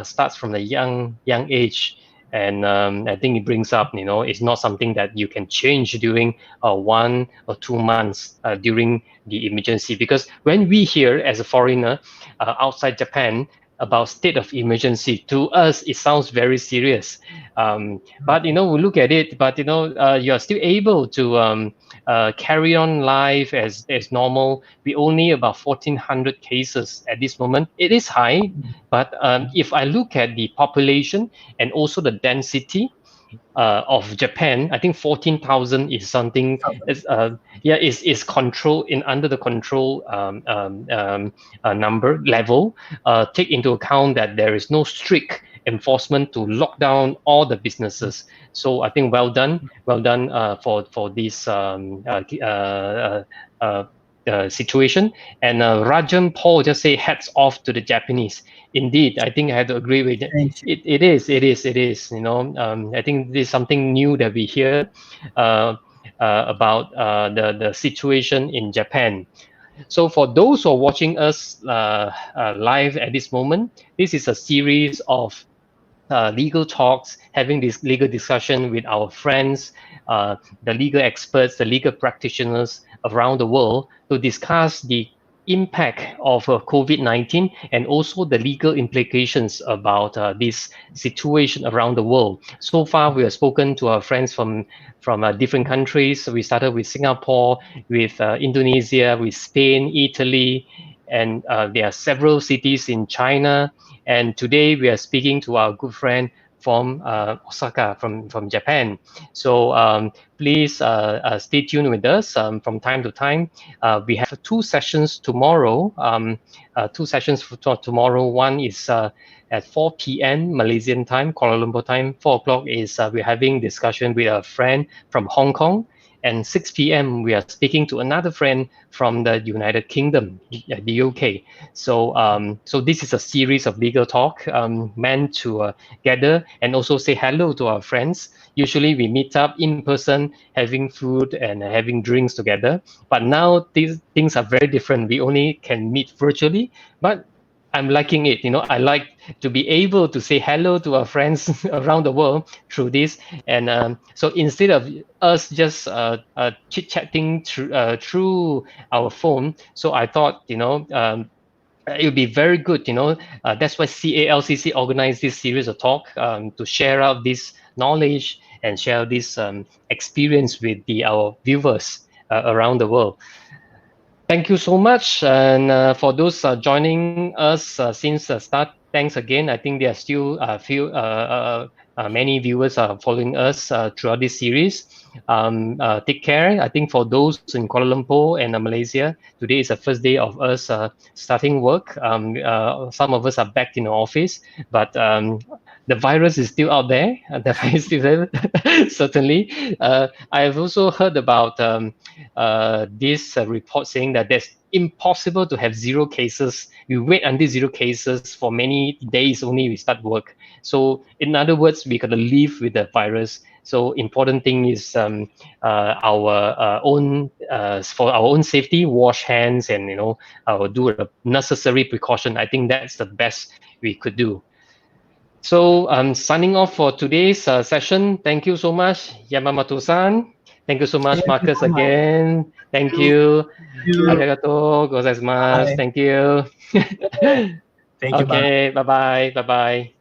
starts from the young age. And I think it brings up, it's not something that you can change during 1 or 2 months during the emergency. Because when we hear as a foreigner outside Japan about state of emergency, to us it sounds very serious. But we look at it, but you're still able to carry on life as normal. We only about 1,400 cases at this moment. It is high, but if I look at the population and also the density of Japan, I think 14,000 is something is control in under the control number level. Take into account that there is no strict enforcement to lock down all the businesses. So I think well done for this situation. And Rajan Paul just say hats off to the Japanese. Indeed, I think I have to agree with it. Thank you. It is. I think this is something new that we hear about the situation in Japan. So for those who are watching us live at this moment, this is a series of legal talks, having this legal discussion with our friends, the legal experts, the legal practitioners around the world to discuss the impact of COVID-19 and also the legal implications about this situation around the world. So far, we have spoken to our friends from different countries. We started with Singapore, with Indonesia, with Spain, Italy, and there are several cities in China. And today we are speaking to our good friend from Osaka, from Japan. So please stay tuned with us from time to time. We have 2 sessions tomorrow. 2 sessions for tomorrow. One is at 4 p.m. Malaysian time, Kuala Lumpur time. 4 o'clock is we're having discussion with a friend from Hong Kong. And 6 p.m. we are speaking to another friend from the United Kingdom, the UK. So so this is a series of legal talk meant to gather and also say hello to our friends. Usually we meet up in person, having food and having drinks together. But now these things are very different. We only can meet virtually, but I'm liking it. I like to be able to say hello to our friends around the world through this. And so instead of us just chit-chatting through our phone, so I thought, it would be very good. That's why CALCC organized this series of talk to share out this knowledge and share this experience with our viewers around the world. Thank you so much. And for those joining us since the start, thanks again. I think there are still many viewers are following us throughout this series. Take care. I think for those in Kuala Lumpur and Malaysia, today is the first day of us starting work. Some of us are back in the office, but the virus is still out there. The virus is still there, certainly. I have also heard about this report saying that there's impossible to have 0 cases. We wait until 0 cases for many days only we start work. So in other words, we got to live with the virus. So important thing is our own for our own safety, wash hands and do a necessary precaution. I think that's the best we could do. So I'm signing off for today's session. Thank you so much, Yamamoto-san. Thank you so much, Marcus, again. Thank you. Arigato gozaimasu. Thank you. Thank you. Okay, bye-bye. Bye-bye.